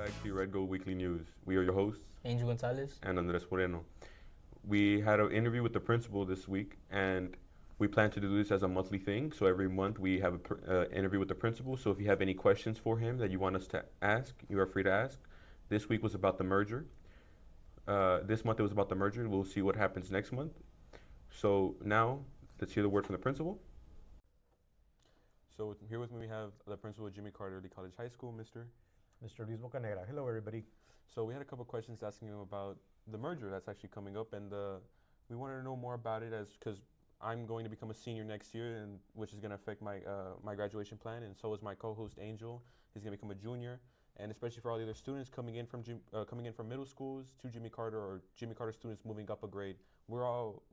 back to Red Gold Weekly News. We are your hosts, Angel Gonzalez. and Andres Moreno. We had an interview with the principal this week, and we plan to do this as a monthly thing. So every month we have an interview with the principal. So if you have any questions for him that you want us to ask, you are free to ask. This week was about the merger. This month it was about the merger. We'll see what happens next month. So now, let's hear the word from the principal. So here with me we have the principal of Jimmy Carter Early College High School, Mr. Luis Bocanegra. Hello, everybody. So we had a couple questions asking him about the merger that's actually coming up, and we wanted to know more about it because I'm going to become a senior next year, and which is going to affect my my graduation plan, and so is my co-host Angel. He's going to become a junior, and especially for all the other students coming in from middle schools to Jimmy Carter, or Jimmy Carter students moving up a grade. We're all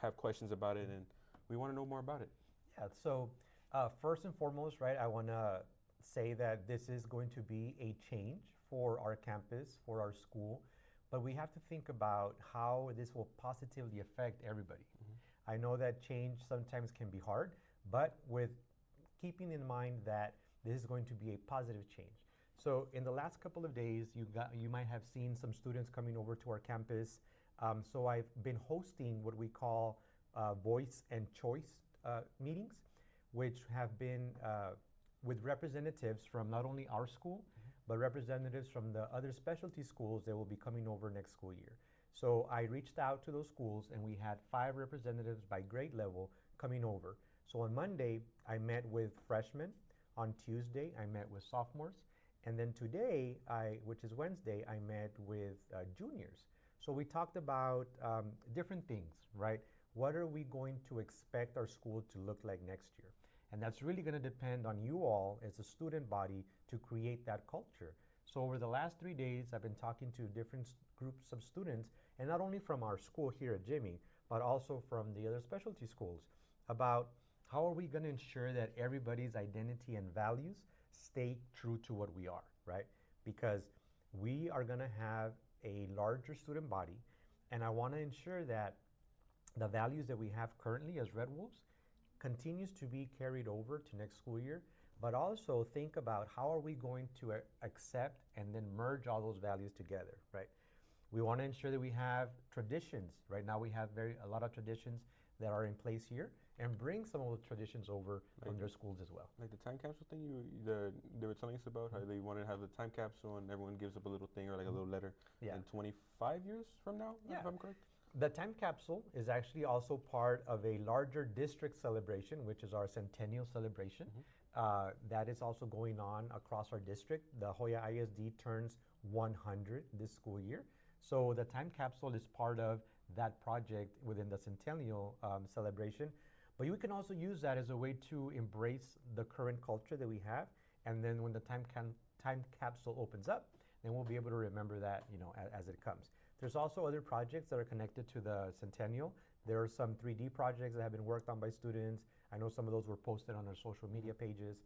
have questions about it, and we want to know more about it. Yeah, so first and foremost, right, I want to say that this is going to be a change for our campus, for our school, but we have to think about how this will positively affect everybody. Mm-hmm. I know that change sometimes can be hard, but with keeping in mind that this is going to be a positive change. So in the last couple of days, you might have seen some students coming over to our campus. So I've been hosting what we call voice and choice meetings, which have been with representatives from not only our school, but representatives from the other specialty schools that will be coming over next school year. So I reached out to those schools, and we had 5 representatives by grade level coming over. So on Monday, I met with freshmen. On Tuesday, I met with sophomores. And then today, which is Wednesday, I met with juniors. So we talked about different things, right? What are we going to expect our school to look like next year? And that's really going to depend on you all as a student body to create that culture. So over the last 3 days, I've been talking to different groups of students, and not only from our school here at Jimmy, but also from the other specialty schools, about how are we going to ensure that everybody's identity and values stay true to what we are, right? Because we are going to have a larger student body, and I want to ensure that the values that we have currently as Red Wolves continues to be carried over to next school year, but also think about how are we going to accept and then merge all those values together, right? We want to ensure that we have traditions. Right now we have a lot of traditions that are in place here, and bring some of those traditions over from their schools as well. Like the time capsule thing they were telling us about, how they wanted to have the time capsule and everyone gives up a little thing or like a little letter. Yeah. In 25 years from now, Yeah. if I'm correct? The time capsule is actually also part of a larger district celebration, which is our centennial celebration. That is also going on across our district. The LAJOYAISD turns 100 this school year. So the time capsule is part of that project within the centennial celebration. But you can also use that as a way to embrace the current culture that we have. And then when the time capsule opens up, then we'll be able to remember that, as it comes. There's also other projects that are connected to the centennial. There are some 3D projects that have been worked on by students. I know some of those were posted on our social media pages.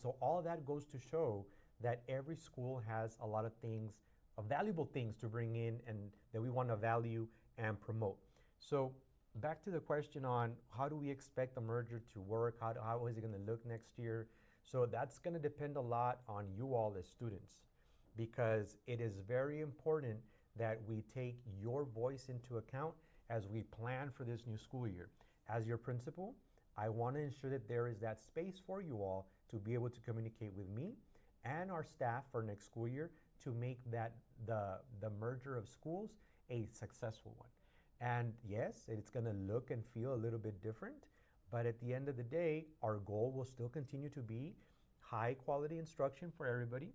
So all of that goes to show that every school has a lot of things, valuable things to bring in and that we want to value and promote. So back to the question on how do we expect the merger to work? How is it going to look next year? So that's going to depend a lot on you all as students, because it is very important that we take your voice into account as we plan for this new school year. As your principal, I want to ensure that there is that space for you all to be able to communicate with me and our staff for next school year to make that the merger of schools a successful one. And yes, it's going to look and feel a little bit different, but at the end of the day, our goal will still continue to be high quality instruction for everybody,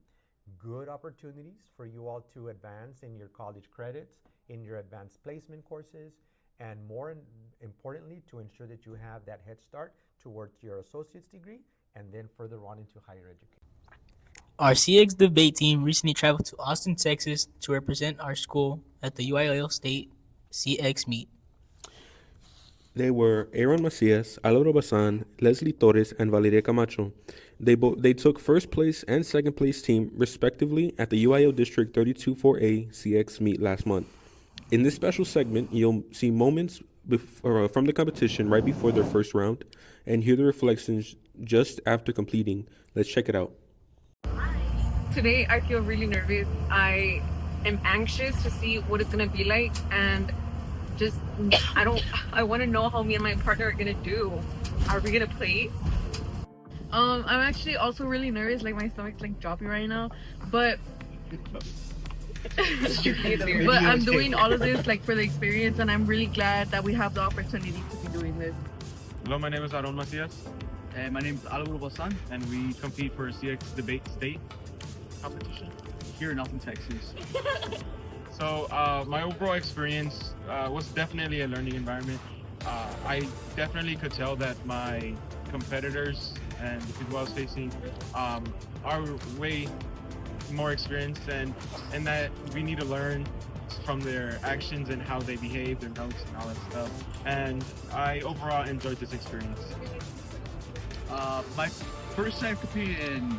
good opportunities for you all to advance in your college credits, in your advanced placement courses, and more importantly, to ensure that you have that head start towards your associate's degree and then further on into higher education. Our CX debate team recently traveled to Austin, Texas to represent our school at the UIL State CX meet. They were Aaron Macias, Alvaro Bazan, Leslie Torres, and Valeria Camacho. They took first place and second place team, respectively, at the UIL District 32-4A CX meet last month. In this special segment, you'll see moments from the competition right before their first round and hear the reflections just after completing. Let's check it out. today I feel really nervous. I am anxious to see what it's gonna be like, and just I want to know how me and my partner are gonna do. Are we gonna place? I'm actually also really nervous. Like, my stomach's like dropping right now, but but I'm doing all of this like for the experience, and I'm really glad that we have the opportunity to be doing this. Hello, my name is Aaron Macias. And my name is Alvaro Basan, And we compete for CX Debate State competition. here in Austin, Texas. So my overall experience was definitely a learning environment. I definitely could tell that my competitors and the people I was facing are way more experienced, and that we need to learn from their actions and how they behave, their notes and all that stuff. And I overall enjoyed this experience. My first time competing in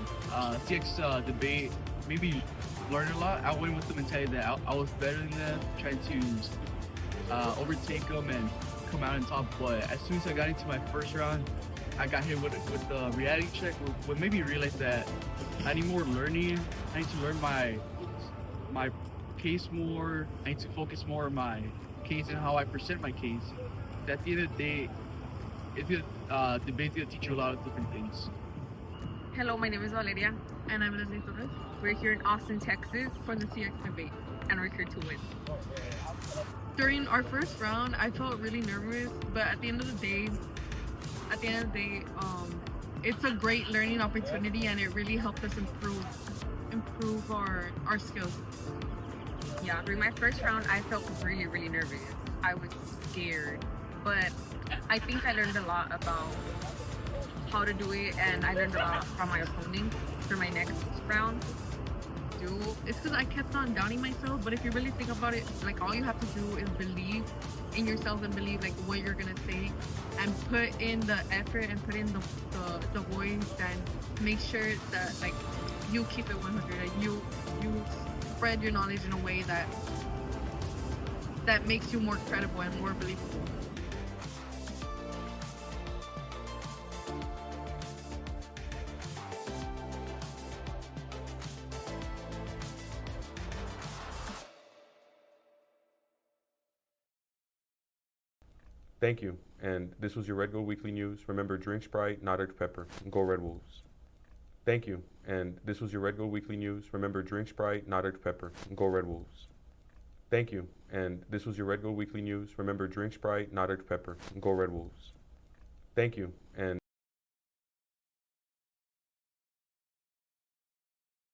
CX debate, maybe learned a lot. I went with the mentality that I was better than them, trying to overtake them and come out on top. But as soon as I got into my first round, I got hit with the reality check. What made me realize that I need more learning. I need to learn my case more. I need to focus more on my case and how I present my case. 'Cause at the end of the day, debate's gonna teach you a lot of different things. Hello, my name is Valeria, and I'm Leslie Torres. We're here in Austin, Texas for the CX debate, and we're here to win. During our first round, I felt really nervous, but at the end of the day, it's a great learning opportunity, and it really helped us improve our skills. Yeah, during my first round, I felt really, really nervous. I was scared, but I think I learned a lot about how to do it, and I learned a lot from my opponents for my next round. It's because I kept on doubting myself, but if you really think about it, like, all you have to do is believe in yourself and believe like what you're gonna say, and put in the effort and put in the voice, and make sure that like you keep it 100, like you spread your knowledge in a way that makes you more credible and more believable. Thank you. And this was your Red Gold Weekly News. Remember, drink Sprite, not Dr. Pepper. Go Red Wolves. Thank you. And this was your Red Gold Weekly News. Remember, drink Sprite, not Dr. Pepper. Go Red Wolves. Thank you. And this was your Red Gold Weekly News. Remember, drink Sprite, not Dr. Pepper. Go Red Wolves. Thank you. And